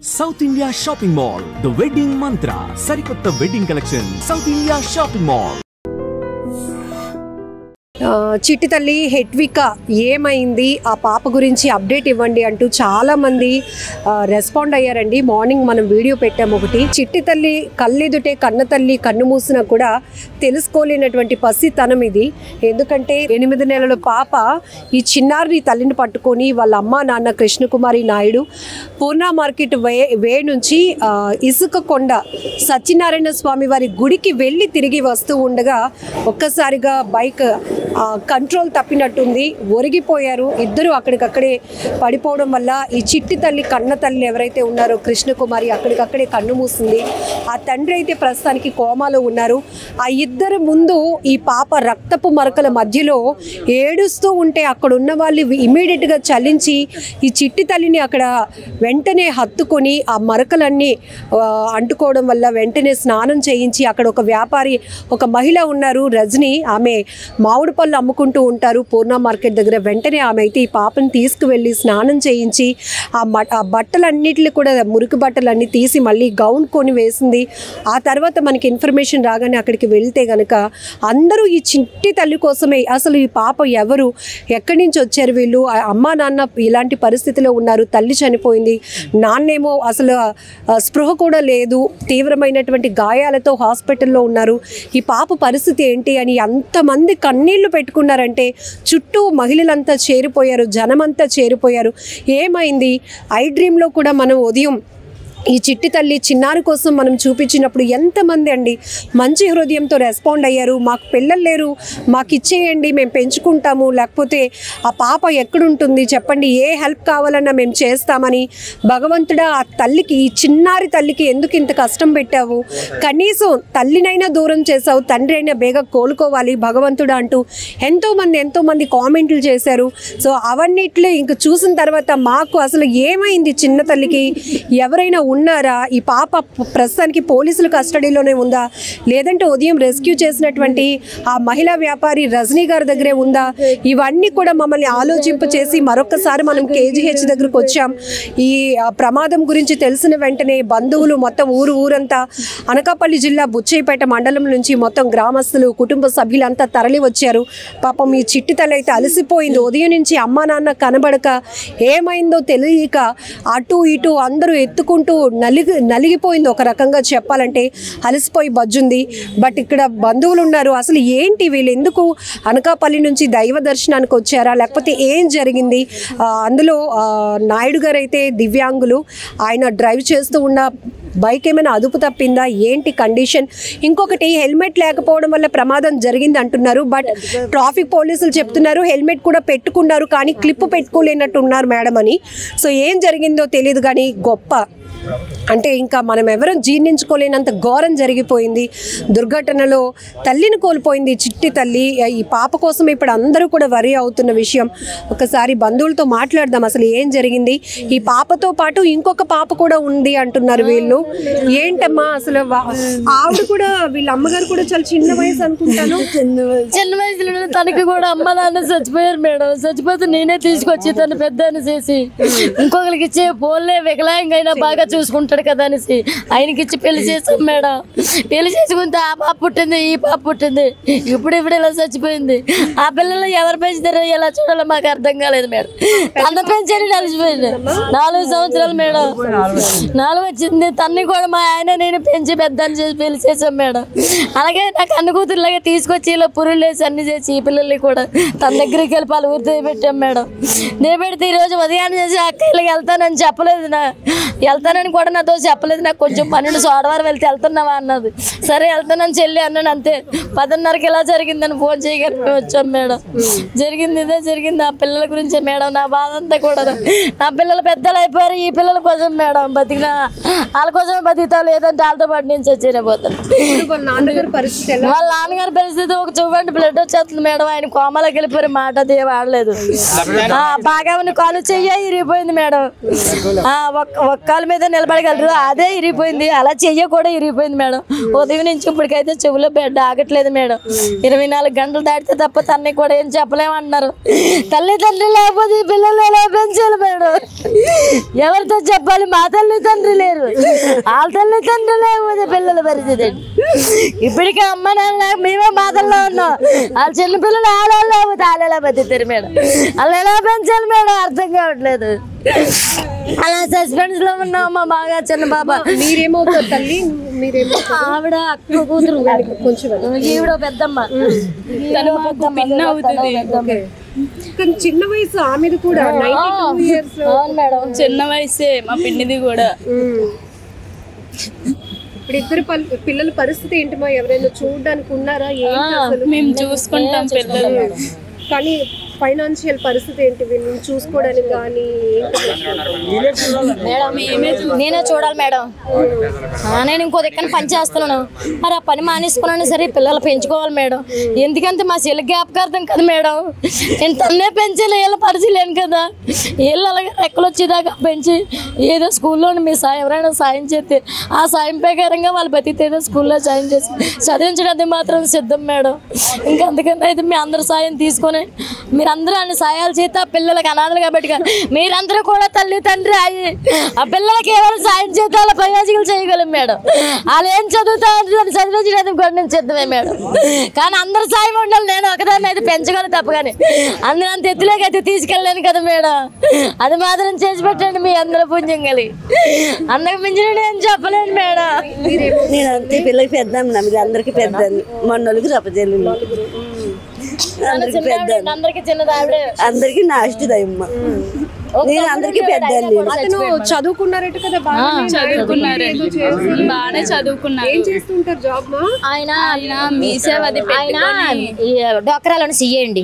South India Shopping Mall, the wedding mantra, Sarikotta wedding collection, South India Shopping Mall. చిట్టి తల్లి హెట్విక ఏమైంది ఆ పాప గురించి అప్డేట్ ఇవ్వండి అంటూ చాలా మంది రెస్పాండ్ అయ్యారండి. మార్నింగ్ మనం వీడియో పెట్టాము ఒకటి. చిట్టి తల్లి కళ్ళెదుటే కన్న తల్లి కన్ను మూసినా కూడా తెలుసుకోలేనటువంటి పసితనం ఇది. ఎందుకంటే 8 నెలల పాప ఈ చిన్నారిని తల్లిని పట్టుకొని వాళ్ళ అమ్మ నాన్న కృష్ణకుమారి నాయుడు పూర్ణ మార్కెట్ వే నుంచి ఇసుక కొండ సత్యనారాయణ స్వామి వారి గుడికి వెళ్ళి తిరిగి వస్తూ ఉండగా ఒక్కసారిగా బైక్ కంట్రోల్ తప్పినట్టుంది, ఒరిగిపోయారు. ఇద్దరు అక్కడికక్కడే పడిపోవడం వల్ల ఈ చిట్టి తల్లి కన్న తల్లి ఎవరైతే ఉన్నారో కృష్ణకుమారి అక్కడికక్కడే కన్ను మూసింది. ఆ తండ్రి అయితే ప్రస్తుతానికి కోమాలో ఉన్నారు. ఆ ఇద్దరు ముందు ఈ పాప రక్తపు మరకల మధ్యలో ఏడుస్తూ ఉంటే అక్కడ ఉన్న వాళ్ళు ఇమీడియట్గా చలించి ఈ చిట్టి తల్లిని అక్కడ వెంటనే హత్తుకొని ఆ మరకలన్నీ అంటుకోవడం వల్ల వెంటనే స్నానం చేయించి అక్కడ ఒక వ్యాపారి ఒక మహిళ ఉన్నారు రజని, ఆమె మామిడి పళ్ళు అమ్ముకుంటూ ఉంటారు పూర్ణ మార్కెట్ దగ్గర. వెంటనే ఆమె అయితే ఈ పాపని తీసుకువెళ్ళి స్నానం చేయించి ఆ బట్టలన్నిటిని కూడా మురికి బట్టలన్నీ తీసి మళ్ళీ గౌన్ కొని వేసింది. ఆ తర్వాత మనకి ఇన్ఫర్మేషన్ రాగానే అక్కడికి వెళ్తే కనుక అందరూ ఈ చిట్టి తల్లి కోసమే, అసలు ఈ పాప ఎవరు, ఎక్కడి నుంచి వచ్చారు వీళ్ళు, అమ్మా నాన్న ఇలాంటి పరిస్థితిలో ఉన్నారు, తల్లి చనిపోయింది, నాన్నేమో అసలు స్పృహ కూడా లేదు, తీవ్రమైనటువంటి గాయాలతో హాస్పిటల్లో ఉన్నారు, ఈ పాప పరిస్థితి ఏంటి అని అంతమంది కన్నీళ్లు పెట్టుకున్నారంటే చుట్టూ మహిళలంతా చేరిపోయారు, జనమంతా చేరిపోయారు. ఏమైంది ఐ డ్రీమ్లో కూడా మనం ఉదయం ఈ చిట్టి తల్లి చిన్నారి కోసం మనం చూపించినప్పుడు ఎంతమంది అండి మంచి హృదయంతో రెస్పాండ్ అయ్యారు. మాకు పిల్లలు లేరు, మాకు ఇచ్చేయండి, మేము పెంచుకుంటాము, లేకపోతే ఆ పాప ఎక్కడుంటుంది చెప్పండి, ఏ హెల్ప్ కావాలన్నా మేము చేస్తామని. భగవంతుడా ఆ తల్లికి, ఈ చిన్నారి తల్లికి ఎందుకు ఇంత కష్టం పెట్టావు, కనీసం తల్లినైనా దూరం చేసావు, తండ్రి అయినా బేగా కోలుకోవాలి భగవంతుడా అంటూ ఎంతోమంది కామెంట్లు చేశారు. సో అవన్నిట్లో ఇంక చూసిన తర్వాత మాకు అసలు ఏమైంది చిన్న తల్లికి, ఎవరైనా ఉన్నారా, ఈ పాప ప్రస్తుతానికి పోలీసుల కస్టడీలోనే ఉందా, లేదంటే ఉదయం రెస్క్యూ చేసినటువంటి ఆ మహిళా వ్యాపారి రజనీ గారి దగ్గరే ఉందా, ఇవన్నీ కూడా మమ్మల్ని ఆలోచింప చేసి మరొకసారి మనం కేజీహెచ్ దగ్గరకు వచ్చాం. ఈ ప్రమాదం గురించి తెలిసిన వెంటనే బంధువులు మొత్తం ఊరంతా అనకాపల్లి జిల్లా బుచ్చయ్యపేట మండలం నుంచి మొత్తం గ్రామస్తులు కుటుంబ సభ్యులంతా తరలి వచ్చారు. పాపం ఈ చిట్టి తల్లి అయితే అలసిపోయింది. ఉదయం నుంచి అమ్మా నాన్న కనబడక ఏమైందో తెలియక అటు ఇటు అందరూ ఎత్తుకుంటూ నలిగిపోయింది. ఒక రకంగా చెప్పాలంటే అలసిపోయి బజ్జుంది. బట్ ఇక్కడ బంధువులు ఉన్నారు. అసలు ఏంటి వీళ్ళు ఎందుకు అనకాపల్లి నుంచి దైవ దర్శనానికి వచ్చారా, లేకపోతే ఏం జరిగింది? అందులో నాయుడు గారు అయితే దివ్యాంగులు, ఆయన డ్రైవ్ చేస్తూ ఉన్న బైక్ ఏమైనా అదుపు తప్పిందా, ఏంటి కండిషన్? ఇంకొకటి హెల్మెట్ లేకపోవడం వల్ల ప్రమాదం జరిగింది అంటున్నారు. బట్ ట్రాఫిక్ పోలీసులు చెప్తున్నారు హెల్మెట్ కూడా పెట్టుకున్నారు కానీ క్లిప్ పెట్టుకోలేనట్టు ఉన్నారు మేడం అని. సో ఏం జరిగిందో తెలియదు కానీ గొప్ప అంటే ఇంకా మనం ఎవరం జీర్ణించుకోలేనంత ఘోరం జరిగిపోయింది. దుర్ఘటనలో తల్లిని కోల్పోయింది చిట్టి తల్లి. ఈ పాప కోసం ఇప్పుడు అందరూ కూడా వరి అవుతున్న విషయం. ఒకసారి బంధువులతో మాట్లాడదాం అసలు ఏం జరిగింది. ఈ పాపతో పాటు ఇంకొక పాప కూడా ఉంది అంటున్నారు వీళ్ళు. ఏంటమ్మా అసలు ఆవిడ కూడా, వీళ్ళ అమ్మగారు కూడా చాలా చిన్న వయసు అనుకుంటాను. చిన్న వయసులో తనకి కూడా అమ్మ నాన్న చచ్చిపోయారు మేడం. చచ్చిపోతే నేనే తీసుకొచ్చి తను పెద్ద చేసి ఇంకొకరికి ఇచ్చే పోలే వికలాంగ అయినా బాగా చూసుకుంటాడు కదా అనేసి ఆయనకి ఇచ్చి పెళ్లి చేసాం మేడం. పెళ్లి చేసుకుంటే ఆ పాప పుట్టింది, ఈ పాప పుట్టింది, ఇప్పుడు ఇలా చచ్చిపోయింది. ఆ పిల్లలు ఎవరు పెంచుతారో ఎలా చూడాలో మాకు అర్థం కాలేదు మేడం. తన పెంచని కలిసిపోయింది 4 సంవత్సరాలు మేడం. 4 వచ్చింది. తన్ని కూడా మా ఆయన నేను పెంచి పెద్దని చేసి పెళ్లి చేసాం మేడం. అలాగే నాకు అన్న కూతురులాగా తీసుకొచ్చి ఇలా పురులు వేసి అన్ని చేసి ఈ పిల్లల్ని కూడా తన దగ్గరికి వెళ్ళి పాలు ఊరితో పెట్టాం మేడం. నేను పెడితే ఈరోజు ఉదయాన్నే చేసి అక్కడికి వెళ్తానని చెప్పలేదు, వెళ్తానని కూడా నాతో చెప్పలేదు. నాకు కొంచెం 12 సోమవారం వెళ్తే వెళ్తున్నావా అన్నది. సరే వెళ్తానని చెల్లి అన్నాను అంతే. 10:30కి ఇలా జరిగిందని ఫోన్ చేయగానే మేము వచ్చాం మేడం. జరిగింది ఇదే జరిగింది. ఆ పిల్లల గురించే మేడం నా బాధ అంతా కూడా. నా పిల్లలు పెద్దలు అయిపోయారు, ఈ పిల్లల కోసం మేడం బతికినా వాళ్ళ కోసం బతుకుతా, లేదంటే వాళ్ళతో పాటు నేను చచ్చిపోతాను. వాళ్ళ నాన్నగారి పరిస్థితి ఎలా? వాళ్ళ నాన్నగారి పరిస్థితి ఒక చూడండి, బ్లడ్ వచ్చేస్తుంది మేడం. ఆయన కోమలోకి వెళ్ళిపోయి మాట వాడలేదు. బాగా ఉన్న కాలు చెయ్య ఇరిగిపోయింది మేడం. ఒక్క కాలు మీద నిలబడగలరు, అదే ఇరిగిపోయింది. అలా చెయ్య కూడా ఇరిగిపోయింది మేడం. ఉదయం నుంచి ఇప్పటికైతే చెవులో బెడ్ ఆగట్లేదు మేడం. 24 గంటలు దాటితే తప్ప తన్ని కూడా ఏం చెప్పలేమంటున్నారు. తల్లిదండ్రులు లేకపోతే పిల్లలు ఎలా పెంచాలి మేడం? ఎవరితో చెప్పాలి? మా తల్లిదండ్రులు లేరు, వాళ్ళ తల్లిదండ్రులు లేకపోతే పిల్లల పరిస్థితి. ఇప్పటికే అమ్మ నాన్న మేమే బాధల్లో ఉన్నాం. వాళ్ళ చిన్న పిల్లలు ఆడవాళ్ళు లేకపోతే వాళ్ళు ఎలా బతుకుతారు మేడం? వాళ్ళు ఎలా పెంచాలి మేడం? అర్థం కావట్లేదు. అలా సస్పెన్స్ లో ఉన్నాం. మా బాగా చిన్న బాబా. మీరేమవుతారు తల్లి? మీరేమో ఆవిడ అక్క కూతురు, కొంచెం ఈవిడ పెద్దమ్మ. కానీ చిన్న వయసు ఆమెది కూడా 92 years. అవును మేడం, చిన్న వయసే మా పిన్నిది కూడా. ఇప్పుడు ఇద్దరు పిల్లల పరిస్థితి ఏంటి? మా ఎవరైనా చూడడానికి ఉన్నారా? ఏంటి అసలు? మేము చూసుకుంటాం పిల్లలు. కానీ ఫైనాన్షియల్ పరిస్థితి ఏంటి వీళ్ళని చూసుకోవడానికి? కానీ నేనే చూడాలి మేడం. నేను ఇంకో దగ్గర పని చేస్తున్నాను. మరి ఆ పని మానేసుకున్నాను సరే, పిల్లలు పెంచుకోవాలి మేడం. ఎందుకంటే మా చెల్లి జ్ఞాపకార్థం కదా మేడం. నేను తన్నే పెంచాలి, వీళ్ళ పరిచయలేను కదా. వీళ్ళు అలాగే రెక్కలు వచ్చేదాకా పెంచి ఏదో స్కూల్లో మీ సాయం ఎవరైనా సాయం చేస్తే ఆ సాయం ప్రకారంగా వాళ్ళు బతికితే ఏదో స్కూల్లో సాయం చేసి చదివించడానికి మాత్రం సిద్ధం మేడం. ఇంకా అందుకని అయితే మీ అందరు సాయం తీసుకొని మీరందరూ అన్ని సాయాలు చేస్తే ఆ పిల్లలకి అనాథలు కాబట్టి మీరందరూ కూడా తల్లి తండ్రి అయ్యి ఆ పిల్లలకి ఎవరు సాయం చేస్తే వాళ్ళ ప్రయోజకులు చేయగలం మేడం. వాళ్ళు ఏం చదువుతా చదివించడానికి కూడా నేను సిద్ధమే మేడం. కానీ అందరు సాయం ఉండాలి. నేను ఒకదాన్ని అయితే పెంచగలను తప్ప, కానీ అందరూ అంత ఎత్తులోకి అయితే తీసుకెళ్ళలేను కదా మేడం. అది మాత్రం చేసి పెట్టండి మీ అందరూ పుణ్యం కలిగి. అందరికి మించిన నేను చెప్పలేను మేడం. నేను అంతే పిల్లలకి పెద్దాం, మీరు అందరికి పెద్దాను. మొన్నోళ్ళకి రపజల్లు అందరికి చిన్నది ఆవిడే, అందరికి నా అష్టదయ్యమ్మ. నేను అందరికి పెద్దాను. అతను చదువుకున్నారట కదా? చదువుకున్నారండి, బాగానే చదువుకున్నారు. ఏం చేస్తుంటారు జాబ్? మా ఆయన మీ సేవది డోక్రాలోని చెయ్యండి,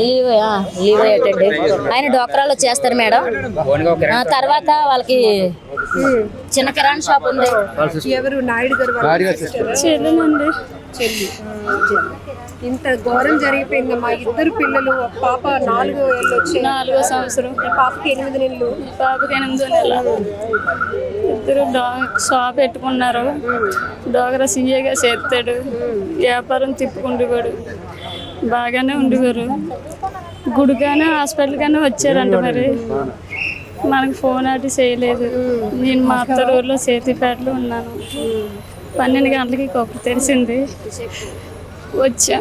లీవ్ ఏంటండి. ఆయన డోక్రాలో చేస్తారు మేడం. తర్వాత వాళ్ళకి చిన్న కిరాణా షాప్ ఉంది. ఎవరు? నాయుడు గారు చెల్లెనండి. చెల్లి. ఇంత ఘోరం జరిగిపోయిందమ్మా. ఇద్దరు పిల్లలు, పాప 4 ఏళ్ళు వచ్చి 4వ సంవత్సరం, పాపకి 8 నెలలు, పాపకి 8వ నెల. ఇద్దరు షాప్ పెట్టుకున్నారు. డోగరా సీఏగా చేస్తాడు, వ్యాపారం తిప్పుకుంటున్నాడు. బాగానే ఉండేవారు. గుడిగానే హాస్పిటల్ గానే వచ్చారంట. మరి మనకు ఫోన్ అటు చేయలేదు. నేను మా అత్త ఊర్లో సేతిపేటలో ఉన్నాను. 12 గంటలకి కొప్పు తెరిచింది, వచ్చా.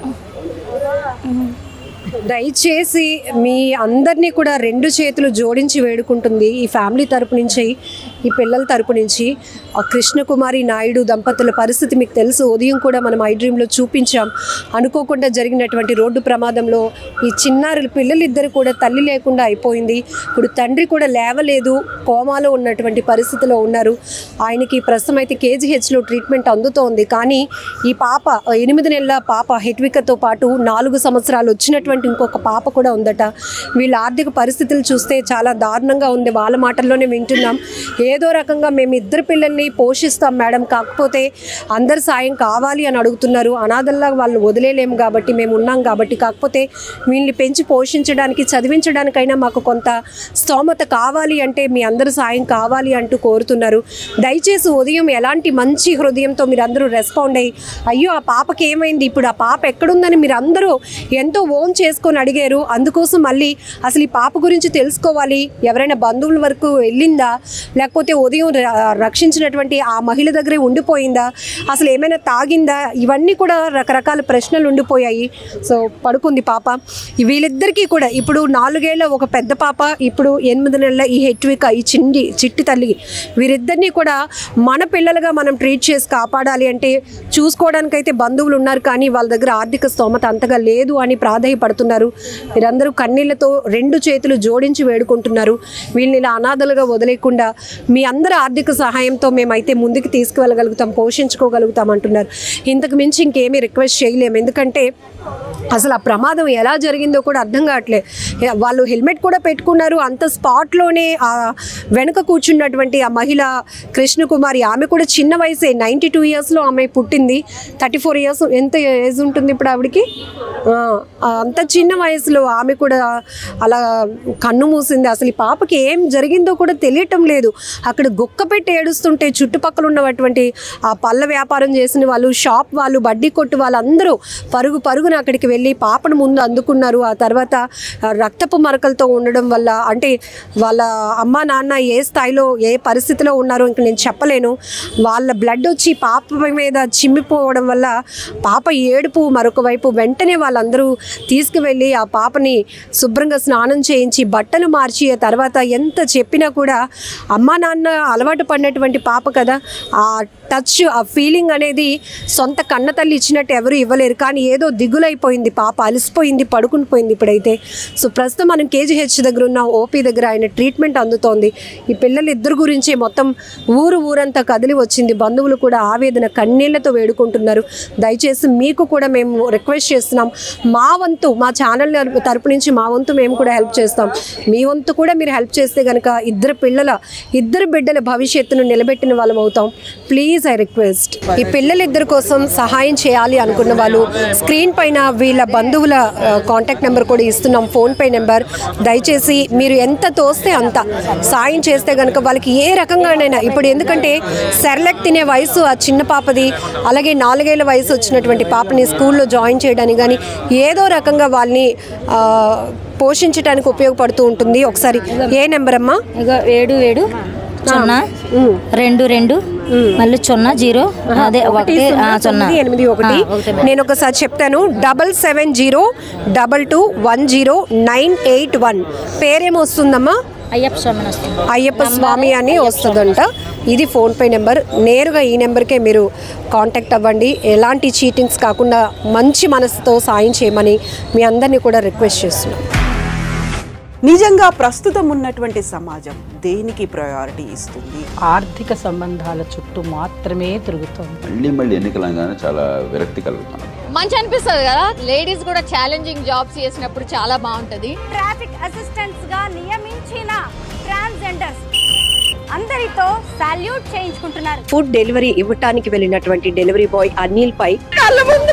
దయచేసి మీ అందరినీ కూడా 2 చేతులు జోడించి వేడుకుంటుంది ఈ ఫ్యామిలీ తరపు నుంచి, ఈ పిల్లల తరపు నుంచి. ఆ కృష్ణకుమారి నాయుడు దంపతుల పరిస్థితి మీకు తెలుసు. ఉదయం కూడా మనం ఐ డ్రీమ్లో చూపించాం. అనుకోకుండా జరిగినటువంటి రోడ్డు ప్రమాదంలో ఈ చిన్నారులు పిల్లలిద్దరు కూడా తల్లి లేకుండా అయిపోయింది. ఇప్పుడు తండ్రి కూడా లేవలేదు, కోమాలో ఉన్నటువంటి పరిస్థితిలో ఉన్నారు. ఆయనకి ప్రస్తుతం అయితే KGHలో ట్రీట్మెంట్ అందుతోంది. కానీ ఈ పాప 8 నెలల పాప హెట్వికతో పాటు 4 సంవత్సరాలు వచ్చినటువంటి ఇంకొక పాప కూడా ఉందట. వీళ్ళ ఆర్థిక పరిస్థితులు చూస్తే చాలా దారుణంగా ఉంది. వాళ్ళ మాటల్లోనే వింటున్నాం. ఏదో రకంగా మేము ఇద్దరు పిల్లల్ని పోషిస్తాం మేడం, కాకపోతే అందరు సాయం కావాలి అని అడుగుతున్నారు. అనాథల్లా వాళ్ళు వదిలేలేము కాబట్టి, మేము ఉన్నాం కాబట్టి, కాకపోతే వీళ్ళని పెంచి పోషించడానికి చదివించడానికైనా మాకు కొంత స్తోమత కావాలి అంటే మీ అందరూ సాయం కావాలి అంటూ కోరుతున్నారు. దయచేసి ఉదయం ఎలాంటి మంచి హృదయంతో మీరు అందరూ రెస్పాండ్ అయ్యి, అయ్యో ఆ పాపకి ఏమైంది, ఇప్పుడు ఆ పాప ఎక్కడుందని మీరు అందరూ ఎంతో ఓన్ చేసుకొని అడిగారు. అందుకోసం మళ్ళీ అసలు ఈ పాప గురించి తెలుసుకోవాలి. ఎవరైనా బంధువుల వరకు వెళ్ళిందా, లేకపోతే ఉదయం రక్షించినటువంటి ఆ మహిళ దగ్గరే ఉండిపోయిందా, అసలు ఏమైనా తాగిందా, ఇవన్నీ కూడా రకరకాల ప్రశ్నలు ఉండిపోయాయి. సో పడుకుంది పాప. వీళ్ళిద్దరికీ కూడా ఇప్పుడు 4 ఏళ్ల ఒక పెద్ద పాప, ఇప్పుడు 8 నెలల ఈ హెట్విక, ఈ చిట్టి తల్లి, వీరిద్దరినీ కూడా మన పిల్లలుగా మనం ట్రీట్ చేసి కాపాడాలి అంటే చూసుకోవడానికైతే బంధువులు ఉన్నారు, కానీ వాళ్ళ దగ్గర ఆర్థిక స్తోమత అంతగా లేదు అని ప్రాధేయపడుతున్నారు. మీరందరూ కన్నీళ్లతో 2 చేతులు జోడించి వేడుకుంటున్నారు. వీళ్ళని ఇలా అనాథలుగా వదిలేకుండా మీ అందరి ఆర్థిక సహాయంతో మేమైతే ముందుకు తీసుకువెళ్ళగలుగుతాం, పోషించుకోగలుగుతాం అంటున్నారు. ఇంతకు మించి ఇంకేమీ రిక్వెస్ట్ చేయలేము. ఎందుకంటే అసలు ఆ ప్రమాదం ఎలా జరిగిందో కూడా అర్థం కావట్లేదు. వాళ్ళు హెల్మెట్ కూడా పెట్టుకున్నారు. అంత స్పాట్లోనే ఆ వెనుక కూర్చున్నటువంటి ఆ మహిళ కృష్ణకుమారి, ఆమె కూడా చిన్న వయసే, 92 ఇయర్స్లో ఆమె పుట్టింది. 34 ఇయర్స్ ఎంత ఏజ్ ఉంటుంది ఇప్పుడు ఆవిడకి? అంత చిన్న వయసులో ఆమె కూడా అలా కన్ను మూసింది. అసలు ఈ పాపకి ఏం జరిగిందో కూడా తెలియటం లేదు. అక్కడ గుక్క పెట్టి ఏడుస్తుంటే చుట్టుపక్కల ఉన్నటువంటి ఆ పళ్ళ వ్యాపారం చేసిన వాళ్ళు, షాప్ వాళ్ళు, బడ్డీ కొట్టు వాళ్ళందరూ పరుగున అక్కడికి వెళ్ళి పాపను ముందు అందుకున్నారు. ఆ తర్వాత రక్తపు మరకలతో ఉండడం వల్ల, అంటే వాళ్ళ అమ్మ నాన్న ఏ స్థాయిలో ఏ పరిస్థితిలో ఉన్నారో ఇంక నేను చెప్పలేను. వాళ్ళ బ్లడ్ వచ్చి పాప మీద చిమ్మిపోవడం వల్ల పాప ఏడుపు మరొక వైపు. వెంటనే వాళ్ళందరూ తీసుకువెళ్ళి ఆ పాపని శుభ్రంగా స్నానం చేయించి బట్టలు మార్చి, ఆ తర్వాత ఎంత చెప్పినా కూడా అమ్మా నాన్న అలవాటు పడినటువంటి పాప కదా, ఆ టచ్, ఆ ఫీలింగ్ అనేది సొంత కన్న తల్లి ఇచ్చినట్టు ఎవరు ఇవ్వలేరు. కానీ ఏదో దిగులైపోయింది పాప, అలసిపోయింది, పడుకుని పోయింది ఇప్పుడైతే. సో ప్రస్తుతం మనం KGH దగ్గర ఉన్న ఓపీ దగ్గర ఆయన ట్రీట్మెంట్ అందుతోంది. ఈ పిల్లలిద్దరు గురించి మొత్తం ఊరంతా కదిలి వచ్చింది. బంధువులు కూడా ఆవేదన కన్నీళ్లతో వేడుకుంటున్నారు. దయచేసి మీకు కూడా మేము రిక్వెస్ట్ చేస్తున్నాం, మా వంతు, మా ఛానల్ తరపు నుంచి మా వంతు మేము కూడా హెల్ప్ చేస్తాం. మీ వంతు కూడా మీరు హెల్ప్ చేస్తే కనుక ఇద్దరు బిడ్డల భవిష్యత్తును నిలబెట్టిన వాళ్ళం అవుతాం. ప్లీజ్ ఐ రిక్వెస్ట్, ఈ పిల్లలిద్దరి కోసం సహాయం చేయాలి అనుకున్న వాళ్ళు స్క్రీన్ పైన వీళ్ళ బంధువుల కాంటాక్ట్ నెంబర్ కూడా ఇస్తున్నాం, ఫోన్పే నెంబర్. దయచేసి మీరు ఎంత తోస్తే అంత సాయం చేస్తే కనుక వాళ్ళకి ఏ రకంగానైనా, ఇప్పుడు ఎందుకంటే సెర్లాక్ తినే వయసు ఆ చిన్న పాపది, అలాగే 4 ఏళ్ల వయసు వచ్చినటువంటి పాపని స్కూల్లో జాయిన్ చేయడానికి కానీ ఏదో రకంగా వాళ్ళని పోషించడానికి ఉపయోగపడుతూ ఉంటుంది. ఒకసారి ఏ నెంబర్ అమ్మా? 77 0 22 మళ్ళీ 0 అదే 81. నేను ఒకసారి చెప్తాను, 7702210981. పేరేమొస్తుందమ్మా? అయ్యప్ప స్వామి అని వస్తుందంట. ఇది ఫోన్పే నెంబర్. నేరుగా ఈ నెంబర్కే మీరు కాంటాక్ట్ అవ్వండి. ఎలాంటి చీటింగ్స్ కాకుండా మంచి మనసుతో సాయం చేయమని మీ అందరినీ కూడా రిక్వెస్ట్ చేస్తున్నాం. నిజంగా ప్రస్తుతం ఉన్నటువంటి సమాజం దేనికి ప్రయారిటీ ఇస్తుంది? ఆర్థిక సంబంధాల చుట్టూ మాత్రమే తిరుగుతుంది. మళ్ళీ ఎన్నికలంగానే చాలా విరక్తి కలుగుతుంది. మంచి అనిపిస్తుంది కదా, లేడీస్ కూడా ఛాలెంజింగ్ జాబ్స్ చేసినప్పుడు చాలా బాగుంటది. ట్రాఫిక్ అసిస్టెంట్స్ గా నియమించిన ట్రాన్స్జెండర్స్ అందరితో సాల్యూట్ చేయించుకుంటున్నారు. ఫుడ్ డెలివరీ ఇవ్వటానికి వెళ్ళినటువంటి డెలివరీ బాయ్ అనిల్ పై కళ్ళ ముందు